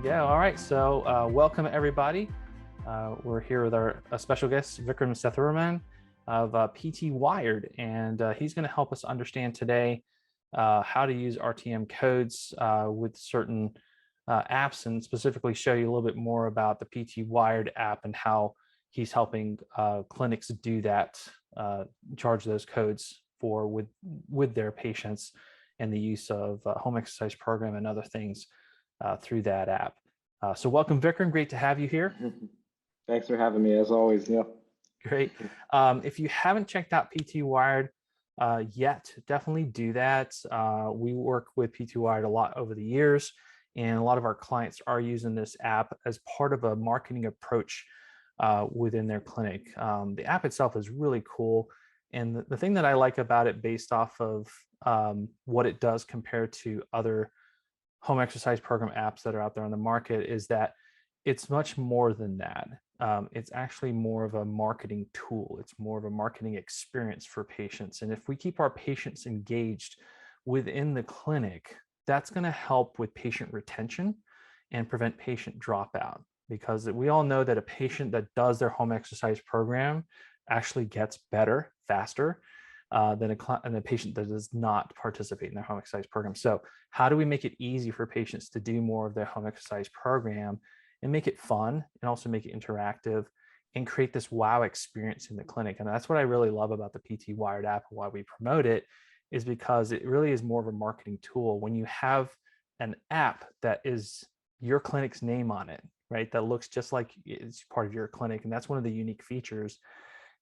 go. All right. So welcome everybody. We're here with our special guest, Vikram Sethuraman of PT Wired, and he's going to help us understand today how to use RTM codes with certain apps, and specifically show you a little bit more about the PT Wired app and how he's helping clinics do that, charge those codes for with their patients, and the use of home exercise program and other things through that app. So welcome, Vikram. Great to have you here. Thanks for having me, as always, Neil. Great. If you haven't checked out PT Wired yet, definitely do that. We work with PT Wired a lot over the years, and a lot of our clients are using this app as part of a marketing approach within their clinic. The app itself is really cool. And the thing that I like about it, based off of what it does compared to other home exercise program apps that are out there on the market, is that it's much more than that. It's actually more of a marketing tool. It's more of a marketing experience for patients. And if we keep our patients engaged within the clinic, that's going to help with patient retention and prevent patient dropout, because we all know that a patient that does their home exercise program actually gets better faster than a patient that does not participate in their home exercise program. So how do we make it easy for patients to do more of their home exercise program and make it fun, and also make it interactive, and create this wow experience in the clinic? And that's what I really love about the PT Wired app, and why we promote it, is because it really is more of a marketing tool. When you have an app that is your clinic's name on it, right, that looks just like it's part of your clinic, and that's one of the unique features,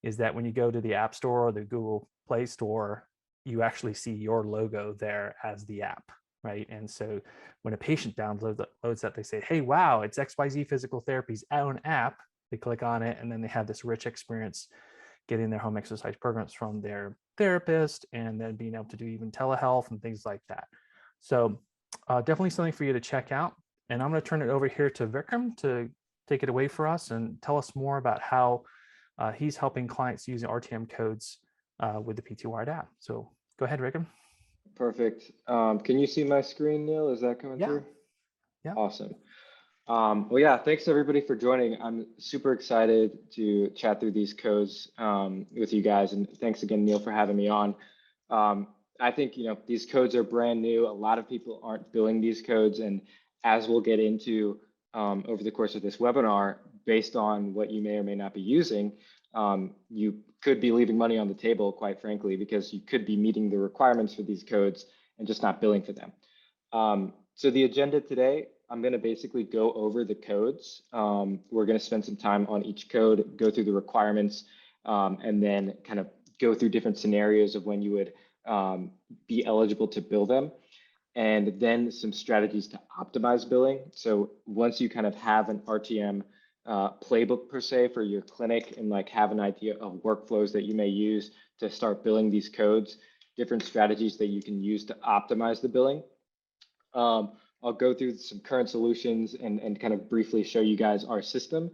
is that when you go to the App Store or the Google Play Store, you actually see your logo there as the app, right? And so when a patient downloads that, they say, hey, wow, it's XYZ Physical Therapy's own app. They click on it, and then they have this rich experience getting their home exercise programs from their therapist, and then being able to do even telehealth and things like that. So definitely something for you to check out. And I'm going to turn it over here to Vikram to take it away for us and tell us more about how he's helping clients using RTM codes with the PT Wired app. So go ahead, Vikram. Perfect. Can you see my screen, Neil? Is that coming through? Yeah. Awesome. Well, yeah, thanks everybody for joining. I'm super excited to chat through these codes with you guys. And thanks again, Neil, for having me on. I think, these codes are brand new. A lot of people aren't billing these codes. And as we'll get into over the course of this webinar, based on what you may or may not be using, you could be leaving money on the table, quite frankly, because you could be meeting the requirements for these codes and just not billing for them. So the agenda today, I'm going to basically go over the codes. We're going to spend some time on each code, go through the requirements, and then kind of go through different scenarios of when you would be eligible to bill them, and then some strategies to optimize billing. So once you kind of have an RTM playbook per se for your clinic, and like have an idea of workflows that you may use to start billing these codes, different strategies that you can use to optimize the billing. I'll go through some current solutions and kind of briefly show you guys our system.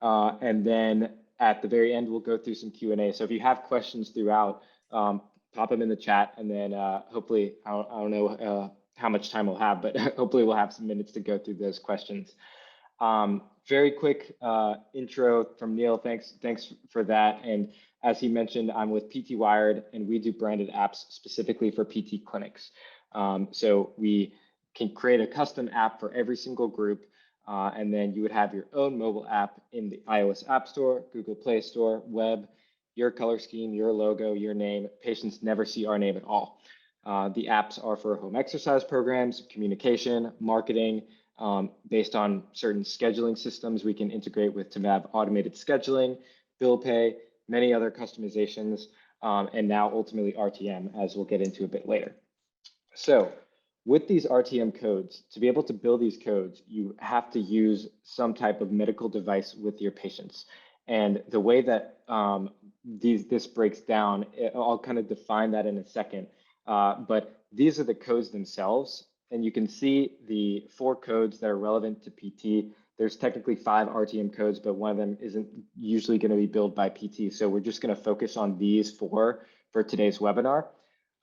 And then at the very end, we'll go through some Q&A. So if you have questions throughout, pop them in the chat, and then hopefully, I don't know how much time we'll have, but hopefully we'll have some minutes to go through those questions. Very quick intro from Neil. Thanks for that. And as he mentioned, I'm with PT Wired, and we do branded apps specifically for PT clinics. So we can create a custom app for every single group, and then you would have your own mobile app in the iOS App Store, Google Play Store, web, your color scheme, your logo, your name. Patients never see our name at all. The apps are for home exercise programs, communication, marketing. Based on certain scheduling systems, we can integrate with to have automated scheduling, bill pay, many other customizations, and now ultimately RTM, as we'll get into a bit later. So with these RTM codes, to be able to build these codes, you have to use some type of medical device with your patients. And the way that this breaks down, I'll kind of define that in a second, but these are the codes themselves. And you can see the 4 codes that are relevant to PT. There's technically 5 RTM codes, but one of them isn't usually going to be billed by PT. So we're just going to focus on these 4 for today's webinar.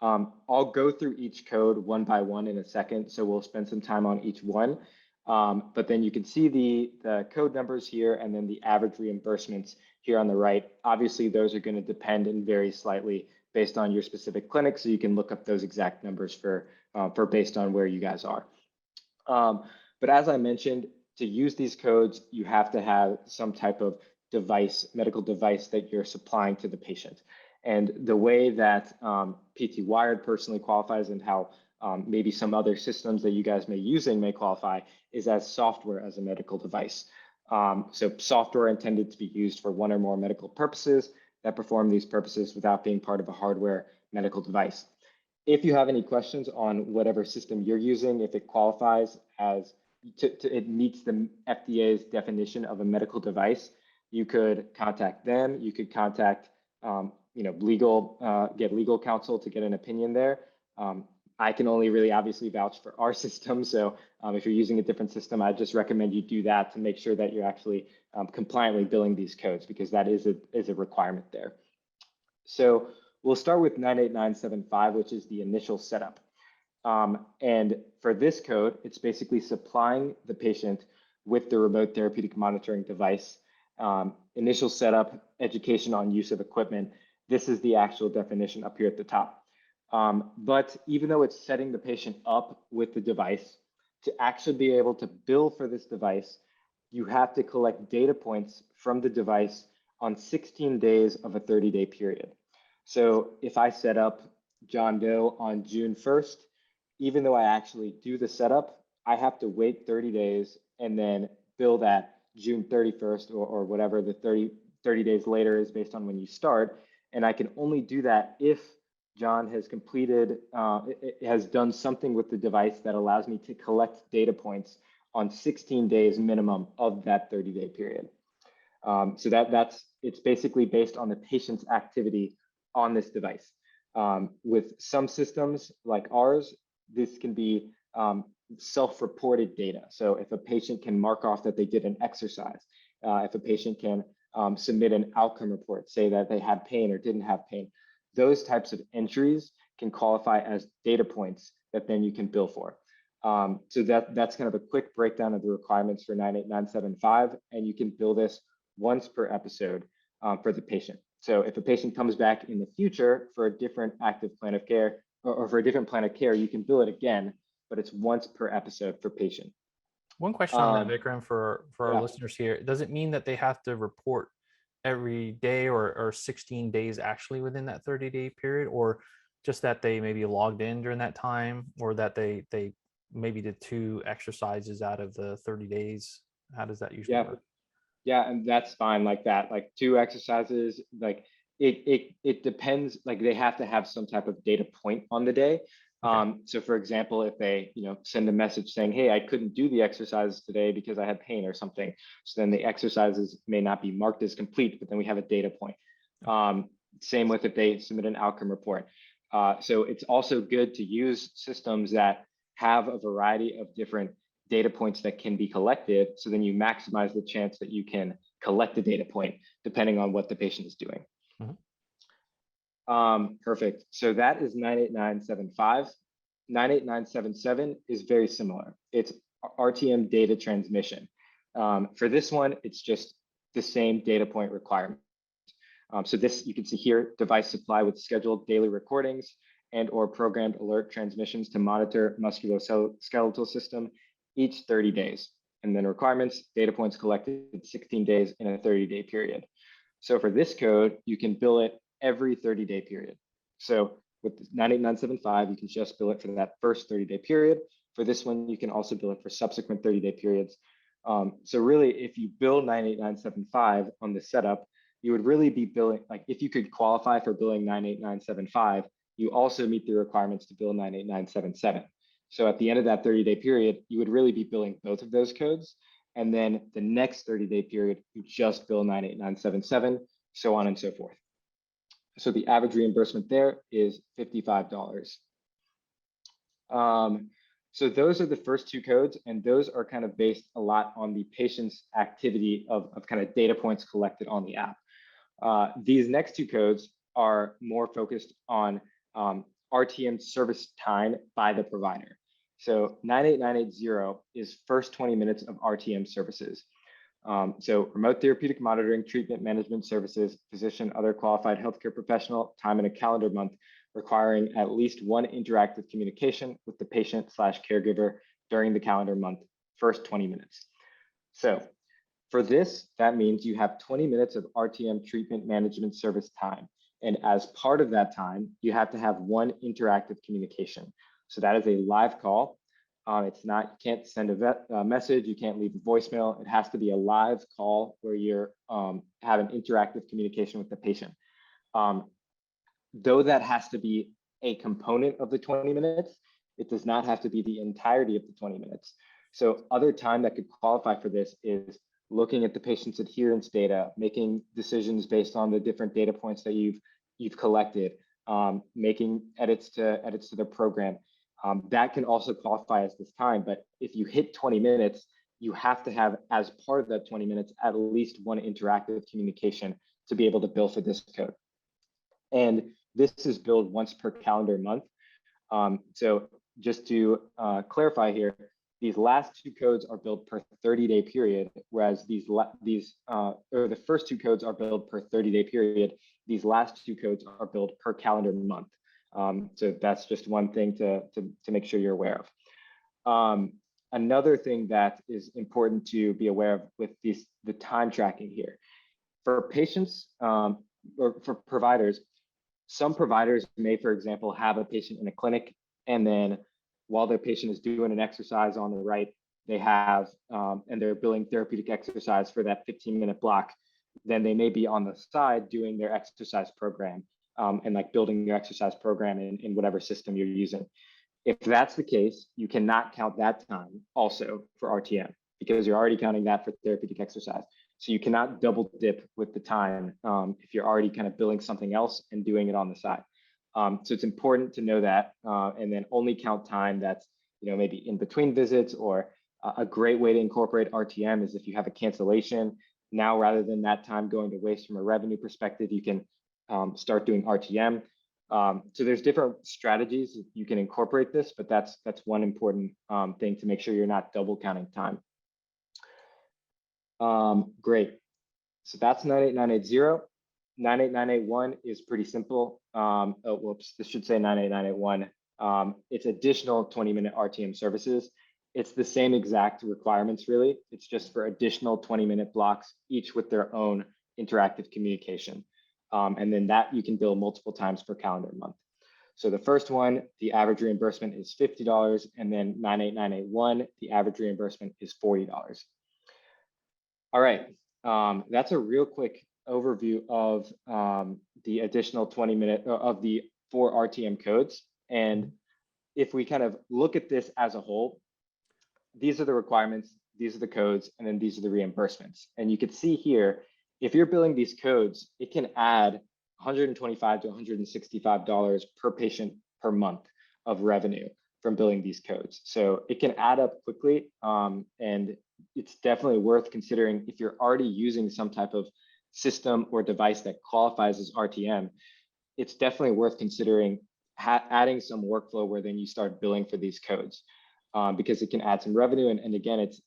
I'll go through each code one by one in a second, so we'll spend some time on each one. But then you can see the code numbers here and then the average reimbursements here on the right. Obviously, those are going to depend and vary slightly based on your specific clinic, so you can look up those exact numbers for based on where you guys are. But as I mentioned, to use these codes, you have to have some type of device, medical device that you're supplying to the patient. And the way that PT Wired personally qualifies and how maybe some other systems that you guys may using may qualify is as software as a medical device. So software intended to be used for one or more medical purposes that perform these purposes without being part of a hardware medical device. If you have any questions on whatever system you're using, if it qualifies as it meets the FDA's definition of a medical device, you could contact them. You could contact get legal counsel to get an opinion there. I can only really obviously vouch for our system. So if you're using a different system, I just recommend you do that to make sure that you're actually compliantly billing these codes, because that is a requirement there. So we'll start with 98975, which is the initial setup. And for this code, it's basically supplying the patient with the remote therapeutic monitoring device. Initial setup, education on use of equipment. This is the actual definition up here at the top. But even though it's setting the patient up with the device, to actually be able to bill for this device, you have to collect data points from the device on 16 days of a 30-day period. So if I set up John Doe on June 1st, even though I actually do the setup, I have to wait 30 days and then bill that June 31st or whatever the 30 days later is based on when you start. And I can only do that if John has completed, has done something with the device that allows me to collect data points on 16 days minimum of that 30-day period. So it's basically based on the patient's activity on this device. With some systems like ours, this can be self-reported data. So if a patient can mark off that they did an exercise, if a patient can submit an outcome report, say that they had pain or didn't have pain, those types of entries can qualify as data points that then you can bill for. So that's kind of a quick breakdown of the requirements for 98975, and you can bill this once per episode for the patient. So if a patient comes back in the future for a different active plan of care or for a different plan of care, you can bill it again, but it's once per episode per patient. One question on that, Vikram, for our listeners here. Does it mean that they have to report every day or 16 days actually within that 30-day period, or just that they maybe logged in during that time, or that they maybe did 2 exercises out of the 30 days? How does that usually work? Yeah, and that's fine like that. Like 2 exercises, like it depends. Like they have to have some type of data point on the day. Okay. So for example, if they send a message saying, hey, I couldn't do the exercises today because I had pain or something, so then the exercises may not be marked as complete, but then we have a data point. Same with if they submit an outcome report. So it's also good to use systems that have a variety of different data points that can be collected, so then you maximize the chance that you can collect the data point depending on what the patient is doing. Perfect. So that is 98975. 98977 is very similar. It's RTM data transmission. For this one, it's just the same data point requirement. So this, you can see here, device supply with scheduled daily recordings and or programmed alert transmissions to monitor musculoskeletal system each 30 days. And then requirements, data points collected 16 days in a 30-day period. So for this code, you can bill it every 30-day period. So with 98975, you can just bill it for that first 30-day period. For this one, you can also bill it for subsequent 30-day periods. So really, if you bill 98975 on the setup, you would really be billing, like if you could qualify for billing 98975, you also meet the requirements to bill 98977. So at the end of that 30-day period, you would really be billing both of those codes. And then the next 30-day period, you just bill 98977, so on and so forth. So the average reimbursement there is $55. So those are the first 2 codes, and those are kind of based a lot on the patient's activity of kind of data points collected on the app. These next 2 codes are more focused on RTM service time by the provider. So 98980 is first 20 minutes of RTM services. So remote therapeutic monitoring, treatment management services, physician, other qualified healthcare professional, time in a calendar month, requiring at least one interactive communication with the patient/caregiver during the calendar month, first 20 minutes. So for this, that means you have 20 minutes of RTM treatment management service time. And as part of that time, you have to have one interactive communication. So that is a live call. It's not, you can't send a message, you can't leave a voicemail. It has to be a live call where you're have an interactive communication with the patient. Though that has to be a component of the 20 minutes, it does not have to be the entirety of the 20 minutes. So other time that could qualify for this is looking at the patient's adherence data, making decisions based on the different data points that you've collected, making edits to their program. That can also qualify as this time, but if you hit 20 minutes, you have to have, as part of that 20 minutes, at least one interactive communication to be able to bill for this code. And this is billed once per calendar month. So just to clarify here, these last two codes are billed per 30-day period, whereas the first two codes are billed per 30-day period. These last two codes are billed per calendar month. So that's just one thing to make sure you're aware of. Another thing that is important to be aware of with the time tracking here. For patients or for providers, some providers may, for example, have a patient in a clinic, and then while their patient is doing an exercise on the right, they have, and they're billing therapeutic exercise for that 15-minute block, then they may be on the side doing their exercise program and like building your exercise program in whatever system you're using. If that's the case, you cannot count that time also for RTM because you're already counting that for therapeutic exercise. So you cannot double dip with the time if you're already kind of billing something else and doing it on the side. So it's important to know that, and then only count time that's, maybe in between visits. Or a great way to incorporate RTM is if you have a cancellation. Now, rather than that time going to waste from a revenue perspective, you can start doing RTM. So there's different strategies you can incorporate this, but that's one important thing to make sure you're not double counting time. Great. So that's 98980. 98981 is pretty simple. Oh, whoops, this should say 98981. It's additional 20-minute RTM services. It's the same exact requirements, really. It's just for additional 20-minute blocks, each with their own interactive communication. And then that you can bill multiple times per calendar month. So the first one, the average reimbursement is $50, and then 98981, the average reimbursement is $40. All right, that's a real quick overview of the additional 20-minute of the 4 RTM codes. And if we kind of look at this as a whole, these are the requirements, these are the codes, and then these are the reimbursements. And you can see here, if you're billing these codes, it can add $125 to $165 per patient per month of revenue from billing these codes. So it can add up quickly, and it's definitely worth considering if you're already using some type of system or device that qualifies as RTM. It's definitely worth considering adding some workflow where then you start billing for these codes, because it can add some revenue. And again, it's,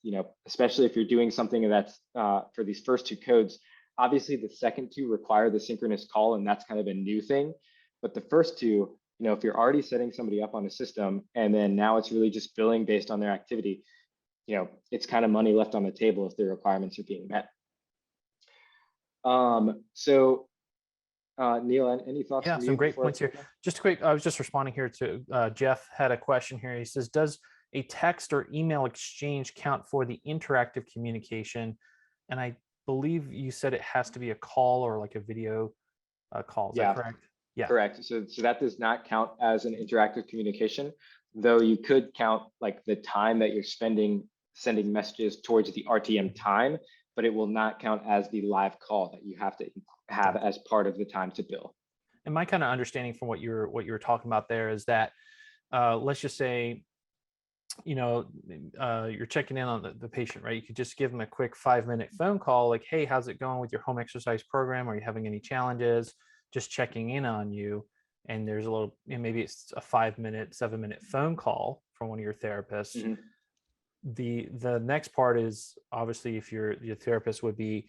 especially if you're doing something that's for these first 2 codes. Obviously, the second 2 require the synchronous call, and that's kind of a new thing. But the first 2, if you're already setting somebody up on a system, and then now it's really just billing based on their activity, it's kind of money left on the table if the requirements are being met. So Neil, any thoughts? Yeah, some great points here. Just quick, I was just responding here to Jeff had a question here. He says, does a text or email exchange count for the interactive communication? And I believe you said it has to be a call or like a video call. Is that correct? Yeah. Correct. So that does not count as an interactive communication, though you could count like the time that you're spending sending messages towards the RTM time, but it will not count as the live call that you have to have as part of the time to bill. And my kind of understanding from what you were talking about there is that let's just say, you're checking in on the patient, right? You could just give them a quick 5-minute phone call, like, hey, how's it going with your home exercise program? Are you having any challenges? Just checking in on you. And there's a little, maybe it's a 5-minute, 7-minute phone call from one of your therapists. Mhm. The next part is obviously if your therapist would be,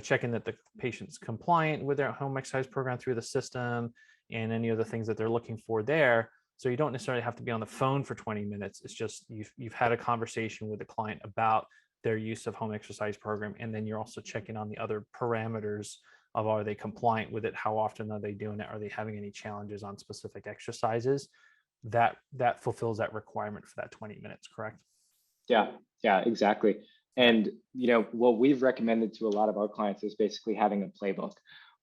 checking that the patient's compliant with their home exercise program through the system and any of the things that they're looking for there. So you don't necessarily have to be on the phone for 20 minutes. It's just you've had a conversation with the client about their use of home exercise program, and then you're also checking on the other parameters of, are they compliant with it, how often are they doing it, are they having any challenges on specific exercises. That fulfills that requirement for that 20 minutes, correct? Yeah, yeah, exactly. And what we've recommended to a lot of our clients is basically having a playbook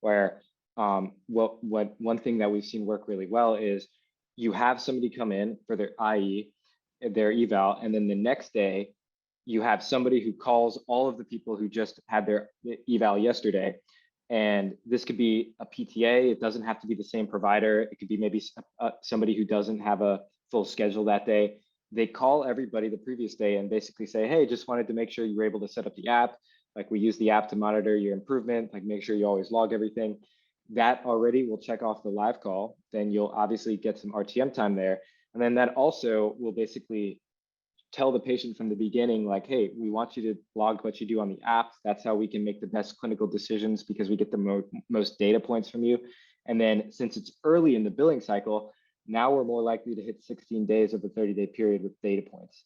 where what one thing that we've seen work really well is you have somebody come in for their IE, their eval, and then the next day you have somebody who calls all of the people who just had their eval yesterday. And this could be a PTA. It doesn't have to be the same provider. It could be maybe somebody who doesn't have a full schedule that day. They call everybody the previous day and basically say, hey, just wanted to make sure you were able to set up the app. Like, we use the app to monitor your improvement, like make sure you always log everything. That already will check off the live call. Then you'll obviously get some RTM time there. And then that also will basically tell the patient from the beginning, like, hey, we want you to log what you do on the app. That's how we can make the best clinical decisions, because we get the most data points from you. And then since it's early in the billing cycle, now we're more likely to hit 16 days of the 30-day period with data points.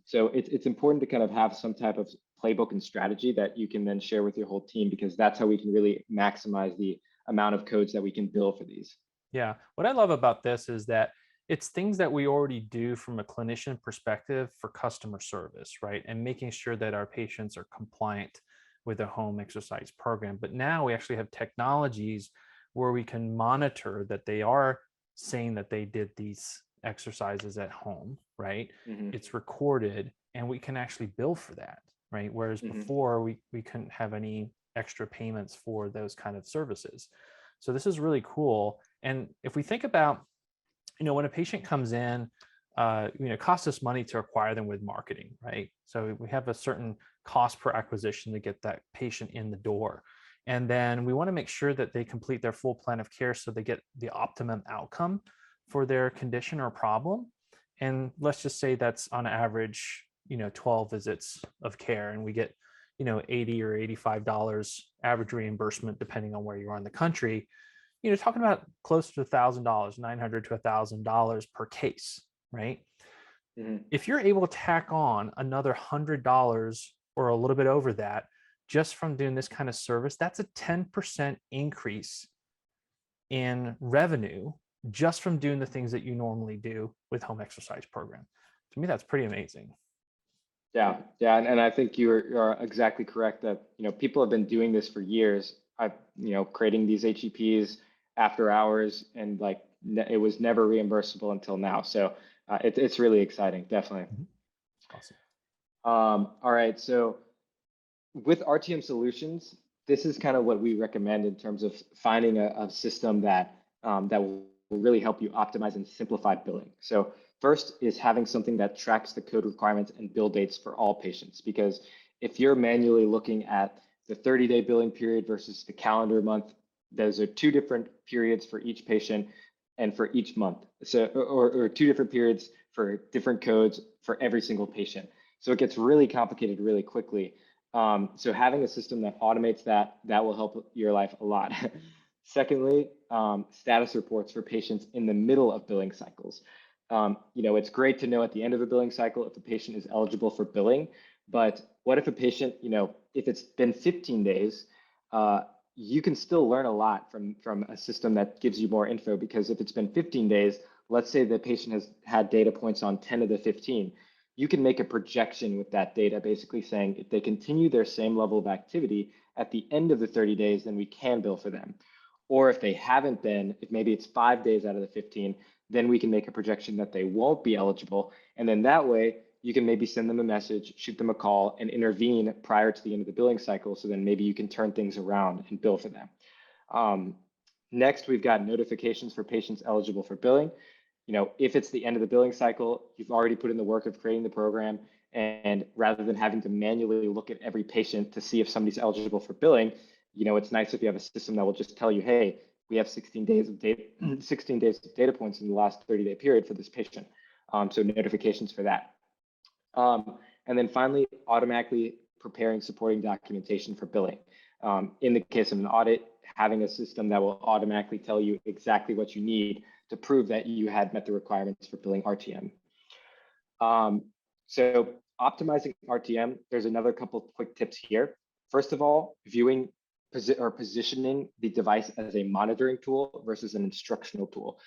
So it's important to kind of have some type of playbook and strategy that you can then share with your whole team, because that's how we can really maximize the amount of codes that we can bill for these. Yeah. What I love about this is that it's things that we already do from a clinician perspective for customer service, right? And making sure that our patients are compliant with a home exercise program. But now we actually have technologies where we can monitor that they are saying that they did these exercises at home, right? It's recorded and we can actually bill for that, right? Whereas before we couldn't have any extra payments for those kind of services. So this is really cool. And if we think about, when a patient comes in, it costs us money to acquire them with marketing, right? So we have a certain cost per acquisition to get that patient in the door. And then we want to make sure that they complete their full plan of care so they get the optimum outcome for their condition or problem. And let's just say that's on average, 12 visits of care, and we get, $80 or $85 average reimbursement, depending on where you are in the country. Talking about close to $1,000, $900 to $1,000 per case, right? If you're able to tack on another $100 or a little bit over that, just from doing this kind of service, that's a 10% increase in revenue just from doing the things that you normally do with home exercise program. To me, that's pretty amazing. Yeah, and I think you're exactly correct that people have been doing this for years. I've creating these HEPs after hours, and like it was never reimbursable until now. So it's really exciting, definitely. Awesome. All right, so with RTM Solutions, this is kind of what we recommend in terms of finding a system that will really help you optimize and simplify billing. So first is having something that tracks the code requirements and bill dates for all patients, because if you're manually looking at the 30-day billing period versus the calendar month, those are two different periods for each patient and for each month. So, or two different periods for different codes for every single patient. So it gets really complicated really quickly. So having a system that automates that will help your life a lot. Secondly, status reports for patients in the middle of billing cycles. It's great to know at the end of a billing cycle if the patient is eligible for billing, but what if a patient, if it's been 15 days, you can still learn a lot from a system that gives you more info, because if it's been 15 days, let's say the patient has had data points on 10 of the 15, you can make a projection with that data, basically saying if they continue their same level of activity at the end of the 30 days, then we can bill for them. Or if they haven't been, if maybe it's 5 days out of the 15, then we can make a projection that they won't be eligible. And then that way, you can maybe send them a message, shoot them a call, and intervene prior to the end of the billing cycle. So then maybe you can turn things around and bill for them. Next, we've got notifications for patients eligible for billing. If it's the end of the billing cycle, you've already put in the work of creating the program. And rather than having to manually look at every patient to see if somebody's eligible for billing, it's nice if you have a system that will just tell you, hey, we have 16 days of data points in the last 30-day period for this patient. So notifications for that. And then finally, automatically preparing supporting documentation for billing. In the case of an audit, having a system that will automatically tell you exactly what you need to prove that you had met the requirements for billing RTM. So optimizing RTM, there's another couple of quick tips here. First of all, viewing or positioning the device as a monitoring tool versus an instructional tool.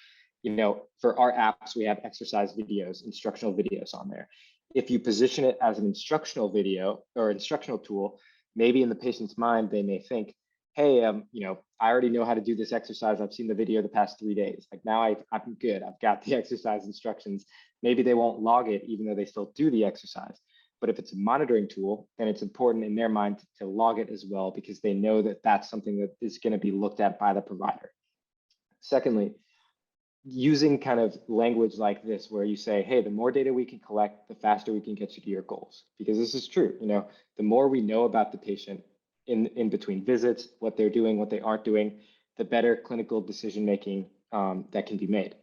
You know, for our apps, we have exercise videos, instructional videos on there. If you position it as an instructional video or instructional tool, maybe in the patient's mind, they may think, hey, you know, I already know how to do this exercise. I've seen the video the past 3 days. Like now I'm good. I've got the exercise instructions. Maybe they won't log it, even though they still do the exercise. But if it's a monitoring tool, then it's important in their mind to log it as well, because they know that that's something that is going to be looked at by the provider. Secondly, using kind of language like this, where you say, hey, the more data we can collect, the faster we can get you to your goals. Because this is true. You know, the more we know about the patient in between visits, what they're doing, what they aren't doing, the better clinical decision making that can be made.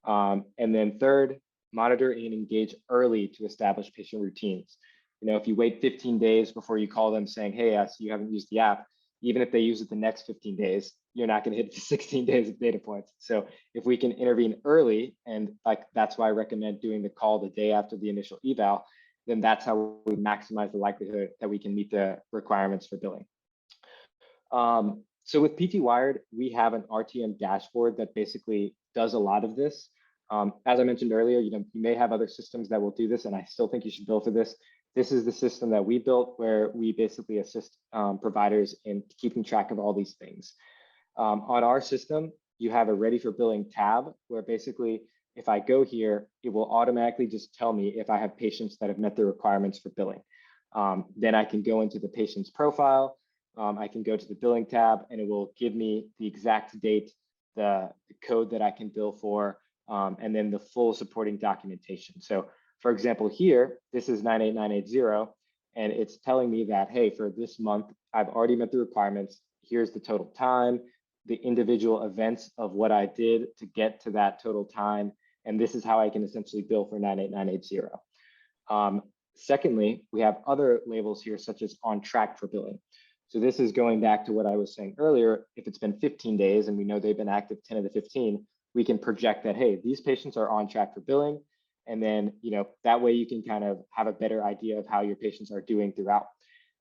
And then third, monitor and engage early to establish patient routines. You know, if you wait 15 days before you call them saying, hey, I see you haven't used the app, even if they use it the next 15 days, you're not going to hit the 16 days of data points. So if we can intervene early, and like that's why I recommend doing the call the day after the initial eval, then that's how we maximize the likelihood that we can meet the requirements for billing. So with PT Wired, we have an RTM dashboard that basically does a lot of this. As I mentioned earlier, you know, you may have other systems that will do this, and I still think you should build for this. This is the system that we built, where we basically assist providers in keeping track of all these things. On our system, you have a ready for billing tab, where basically if I go here, it will automatically just tell me if I have patients that have met the requirements for billing. Then I can go into the patient's profile. I can go to the billing tab, and it will give me the exact date, the code that I can bill for, and then the full supporting documentation. So for example, here, this is 98980, and it's telling me that, hey, for this month, I've already met the requirements. Here's the total time, the individual events of what I did to get to that total time. And this is how I can essentially bill for 98980. Secondly, we have other labels here, such as on track for billing. So this is going back to what I was saying earlier. If it's been 15 days and we know they've been active 10 of the 15, we can project that, hey, these patients are on track for billing. And then, you know, that way you can kind of have a better idea of how your patients are doing throughout.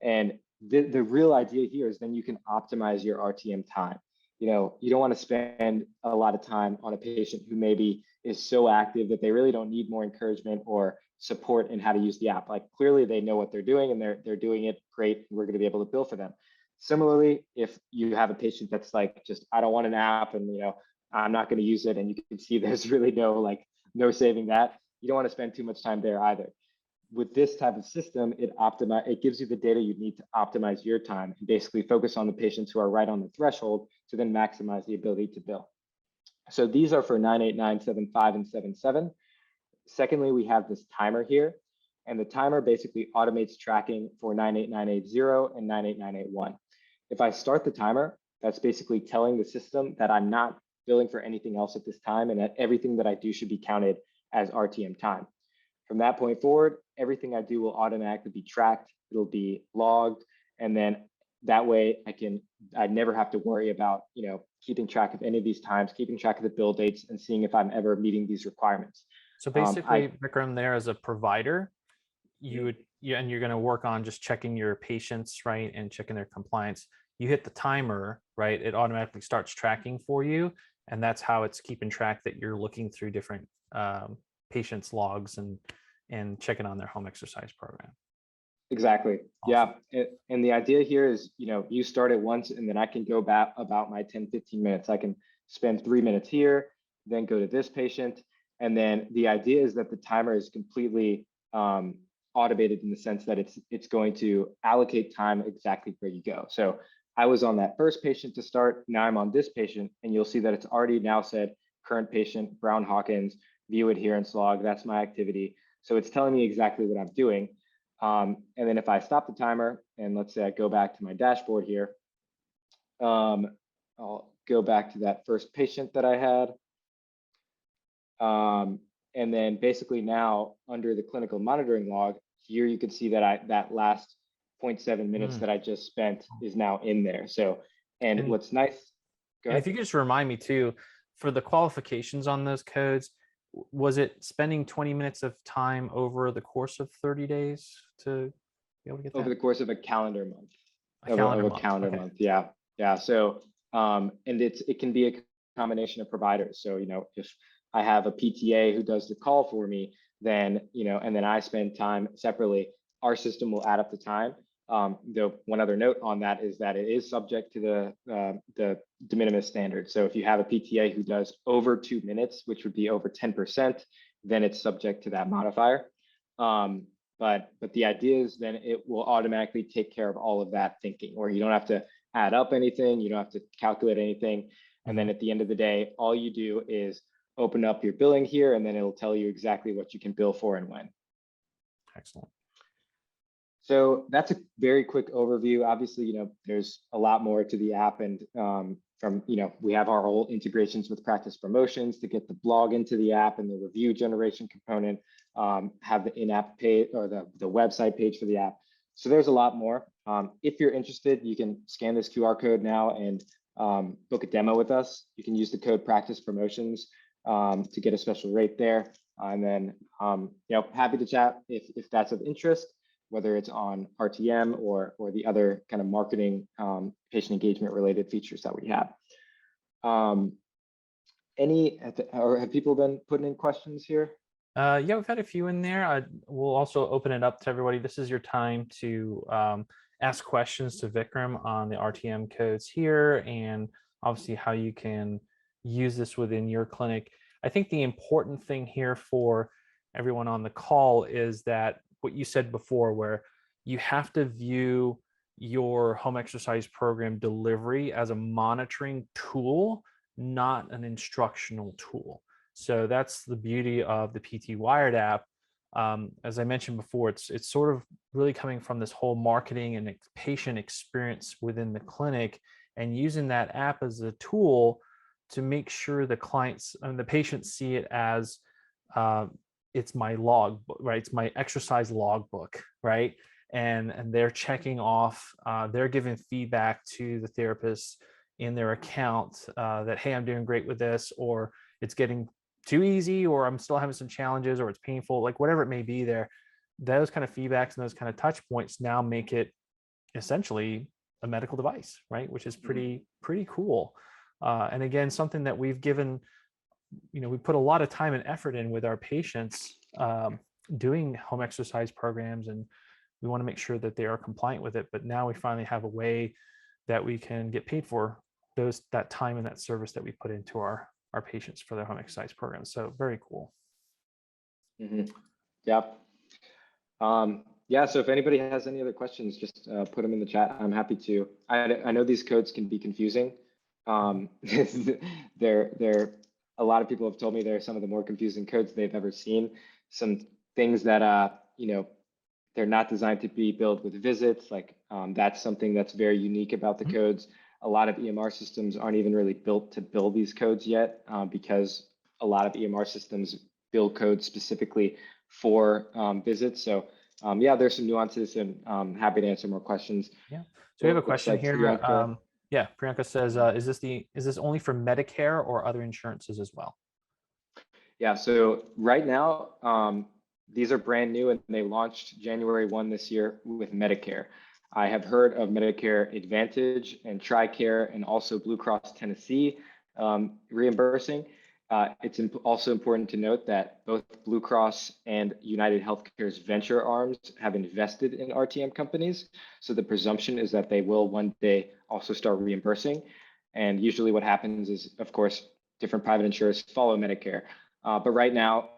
And the real idea here is then you can optimize your RTM time. You know, you don't want to spend a lot of time on a patient who maybe is so active that they really don't need more encouragement or support in how to use the app. Like clearly they know what they're doing, and they're doing it great. We're going to be able to bill for them. Similarly, if you have a patient that's like, just, I don't want an app, and, you know, I'm not going to use it, and you can see there's really no saving that. You don't want to spend too much time there either. With this type of system, it gives you the data you need to optimize your time and basically focus on the patients who are right on the threshold to then maximize the ability to bill. So these are for 98975 and 77. Secondly, we have this timer here, and the timer basically automates tracking for 98980 and 98981. If I start the timer, that's basically telling the system that I'm not billing for anything else at this time, and that everything that I do should be counted as RTM time. From that point forward, everything I do will automatically be tracked. It'll be logged, and then that way I never have to worry about, you know, keeping track of any of these times, keeping track of the bill dates, and seeing if I'm ever meeting these requirements. So basically, Vikram, there as a provider, you're going to work on just checking your patients, right, and checking their compliance. You hit the timer, right? It automatically starts tracking for you, and that's how it's keeping track that you're looking through different patients' logs and checking on their home exercise program. Exactly. Awesome. Yeah. And the idea here is, you know, you start it once, and then I can go back about my 10, 15 minutes. I can spend 3 minutes here, then go to this patient. And then the idea is that the timer is completely automated in the sense that it's going to allocate time exactly where you go. So I was on that first patient to start. Now I'm on this patient, and you'll see that it's already now said current patient, Brown Hawkins, view adherence log. That's my activity. So it's telling me exactly what I'm doing. And then if I stop the timer, and let's say I go back to my dashboard here, I'll go back to that first patient that I had. And then basically now under the clinical monitoring log, here you can see that that last 0.7 minutes that I just spent is now in there. So, and what's nice, go and ahead. if you could just remind me too, for the qualifications on those codes, was it spending 20 minutes of time over the course of 30 days to be able to get that? Over the course of a calendar month. A calendar month. Calendar Okay. month. Yeah. Yeah. So, and it can be a combination of providers. So, if I have a PTA who does the call for me, then, and then I spend time separately, our system will add up the time. Though one other note on that is that it is subject to the de minimis standard. So if you have a PTA who does over 2 minutes, which would be over 10%, then it's subject to that modifier. But the idea is then it will automatically take care of all of that thinking, or you don't have to add up anything, you don't have to calculate anything. And then at the end of the day, all you do is open up your billing here, and then it'll tell you exactly what you can bill for and when. Excellent. So that's a very quick overview. Obviously, there's a lot more to the app, and we have our whole integrations with Practice Promotions to get the blog into the app and the review generation component, have the in-app page or the website page for the app. So there's a lot more. If you're interested, you can scan this QR code now and book a demo with us. You can use the code Practice Promotions to get a special rate there. And then, happy to chat if that's of interest, whether it's on RTM or the other kind of marketing, patient engagement related features that we have. Have people been putting in questions here? Yeah, we've had a few in there. We'll also open it up to everybody. This is your time to ask questions to Vikram on the RTM codes here, and obviously how you can use this within your clinic. I think the important thing here for everyone on the call is that what you said before, where you have to view your home exercise program delivery as a monitoring tool, not an instructional tool. So that's the beauty of the PT Wired app. As I mentioned before, it's sort of really coming from this whole marketing and patient experience within the clinic, and using that app as a tool to make sure the clients and the patients see it as it's my log, right? It's my exercise logbook, right? And they're checking off, they're giving feedback to the therapist in their account that, hey, I'm doing great with this, or it's getting too easy, or I'm still having some challenges, or it's painful, like whatever it may be there. Those kind of feedbacks and those kind of touch points now make it essentially a medical device, right? Which is pretty cool. And again, something that we've given, we put a lot of time and effort in with our patients doing home exercise programs, and we want to make sure that they are compliant with it. But now we finally have a way that we can get paid for that time and that service that we put into our patients for their home exercise programs. So very cool. Yeah. Yeah. So if anybody has any other questions, just put them in the chat. I'm happy to. I know these codes can be confusing. They're a lot of people have told me they're some of the more confusing codes they've ever seen. Some things that they're not designed to be built with visits. Like that's something that's very unique about the codes. A lot of EMR systems aren't even really built to build these codes yet, because a lot of EMR systems build codes specifically for visits. So yeah, there's some nuances, and happy to answer more questions. Yeah. So we have a question here. Priyanka, yeah, Priyanka says, is this only for Medicare or other insurances as well? Yeah. So right now, these are brand new, and they launched January 1 this year with Medicare. I have heard of Medicare Advantage and TRICARE, and also Blue Cross Tennessee reimbursing. It's also important to note that both Blue Cross and United Healthcare's venture arms have invested in RTM companies. So the presumption is that they will one day also start reimbursing. And usually what happens is, of course, different private insurers follow Medicare. But right now,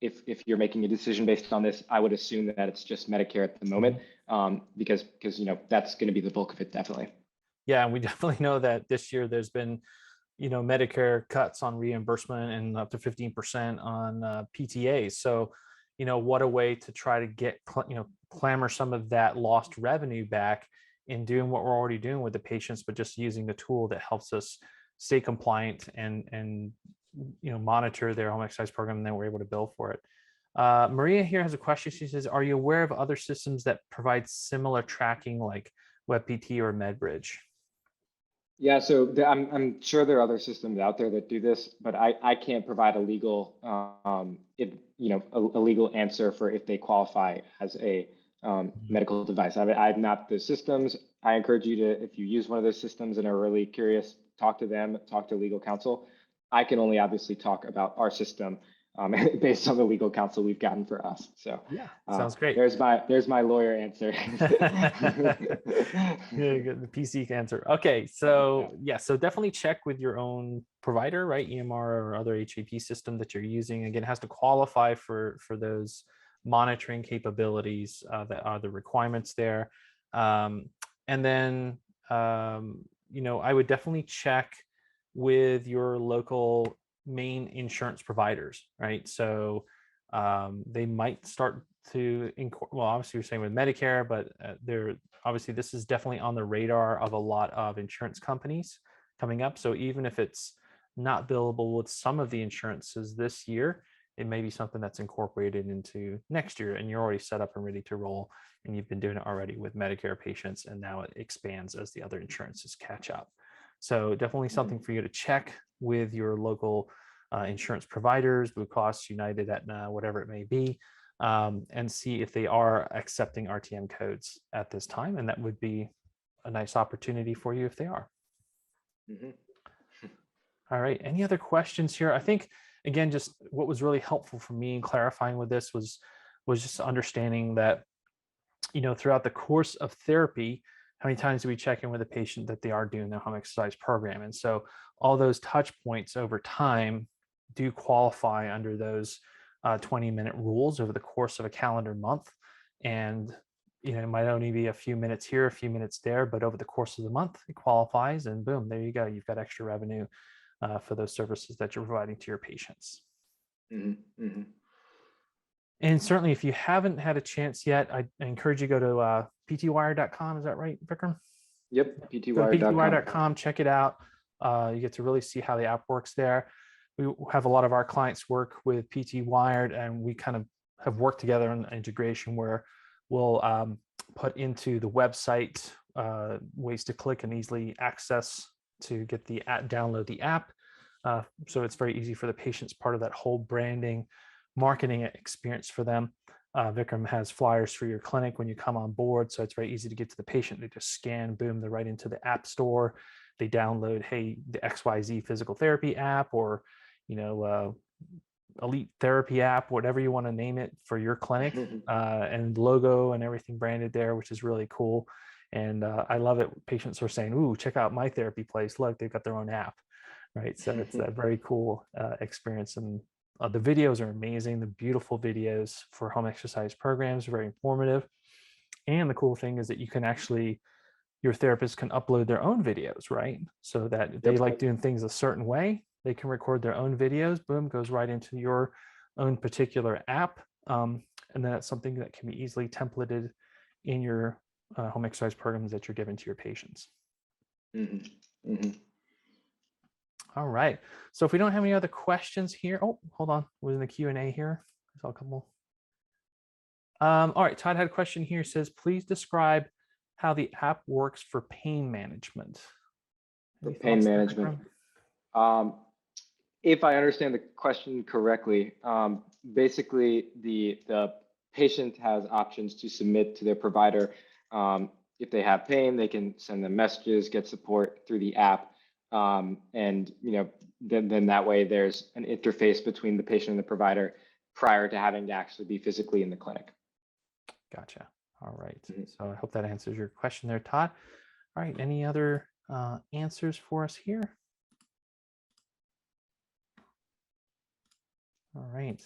if you're making a decision based on this, I would assume that it's just Medicare at the moment, because that's going to be the bulk of it, definitely. Yeah, and we definitely know that this year there's been Medicare cuts on reimbursement and up to 15% on PTAs. So what a way to try to get clamor some of that lost revenue back in doing what we're already doing with the patients, but just using the tool that helps us stay compliant and monitor their home exercise program, and then we're able to bill for it. Maria here has a question. She says, are you aware of other systems that provide similar tracking like WebPT or MedBridge? Yeah, so I'm sure there are other systems out there that do this, but I can't provide a legal a legal answer for if they qualify as a medical device. I'm not the systems. I encourage you to, if you use one of those systems and are really curious, talk to them, talk to legal counsel. I can only obviously talk about our system based on the legal counsel we've gotten for us. So yeah, sounds great. There's my lawyer answer. Good, the PC answer. Okay, so yeah, so definitely check with your own provider, right? EMR or other HAP system that you're using. Again, it has to qualify for those monitoring capabilities that are the requirements there. And then I would definitely check with your local main insurance providers, right? So they might start to, well, obviously you're saying with Medicare, but obviously this is definitely on the radar of a lot of insurance companies coming up. So even if it's not billable with some of the insurances this year, it may be something that's incorporated into next year, and you're already set up and ready to roll, and you've been doing it already with Medicare patients, and now it expands as the other insurances catch up. So definitely something for you to check with your local insurance providers, Blue Cross, United, Aetna, whatever it may be, and see if they are accepting RTM codes at this time. And that would be a nice opportunity for you if they are. All right, any other questions here? I think, again, just what was really helpful for me in clarifying with this was just understanding that, throughout the course of therapy, how many times do we check in with a patient that they are doing their home exercise program? And so all those touch points over time do qualify under those 20-minute rules over the course of a calendar month. And it might only be a few minutes here, a few minutes there, but over the course of the month, it qualifies, and boom, there you go. You've got extra revenue for those services that you're providing to your patients. And certainly, if you haven't had a chance yet, I encourage you to go to ptwire.com. Is that right, Vikram? Yep, ptwire.com. Check it out. You get to really see how the app works there. We have a lot of our clients work with PT Wired, and we kind of have worked together on integration where we'll put into the website ways to click and easily access to get the app, download the app. So it's very easy for the patients, part of that whole branding, marketing experience for them. Vikram has flyers for your clinic when you come on board. So it's very easy to get to the patient. They just scan, boom, they're right into the app store. They download, hey, the XYZ physical therapy app, or, elite therapy app, whatever you want to name it for your clinic, and logo and everything branded there, which is really cool. And I love it. Patients are saying, ooh, check out my therapy place. Look, they've got their own app, right? So it's a very cool experience. And the videos are amazing. The beautiful videos for home exercise programs are very informative. And the cool thing is that you can actually, your therapist can upload their own videos, right? So that if they like doing things a certain way, they can record their own videos, boom, goes right into your own particular app. And then that's something that can be easily templated in your home exercise programs that you're giving to your patients. All right. So if we don't have any other questions here, oh, hold on, we're in the Q&A here. I saw a couple. All right, Todd had a question here. It says, please describe how the app works for pain management. For pain management. If I understand the question correctly, basically the patient has options to submit to their provider. If they have pain, they can send them messages, get support through the app. And then that way there's an interface between the patient and the provider prior to having to actually be physically in the clinic. Gotcha. All right. So I hope that answers your question there, Todd. All right. Any other answers for us here? All right.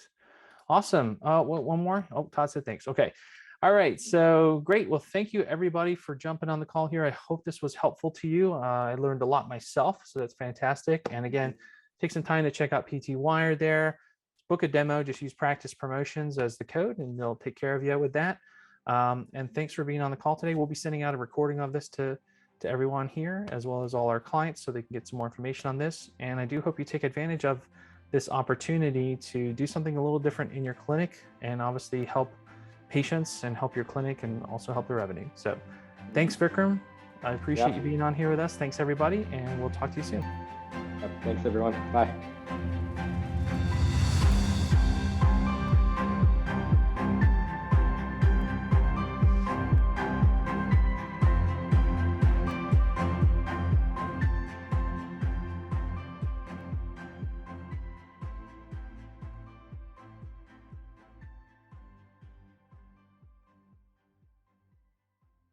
Awesome. One more. Oh, Todd said thanks. Okay. All right. So great. Well, thank you everybody for jumping on the call here. I hope this was helpful to you. I learned a lot myself, so that's fantastic. And again, take some time to check out PT Wire there. Book a demo. Just use Practice Promotions as the code, and they'll take care of you with that. And thanks for being on the call today. We'll be sending out a recording of this to everyone here, as well as all our clients, so they can get some more information on this. And I do hope you take advantage of this opportunity to do something a little different in your clinic and obviously help patients and help your clinic and also help the revenue. So thanks, Vikram. I appreciate you being on here with us. Thanks, everybody, and we'll talk to you soon. Thanks, everyone. Bye.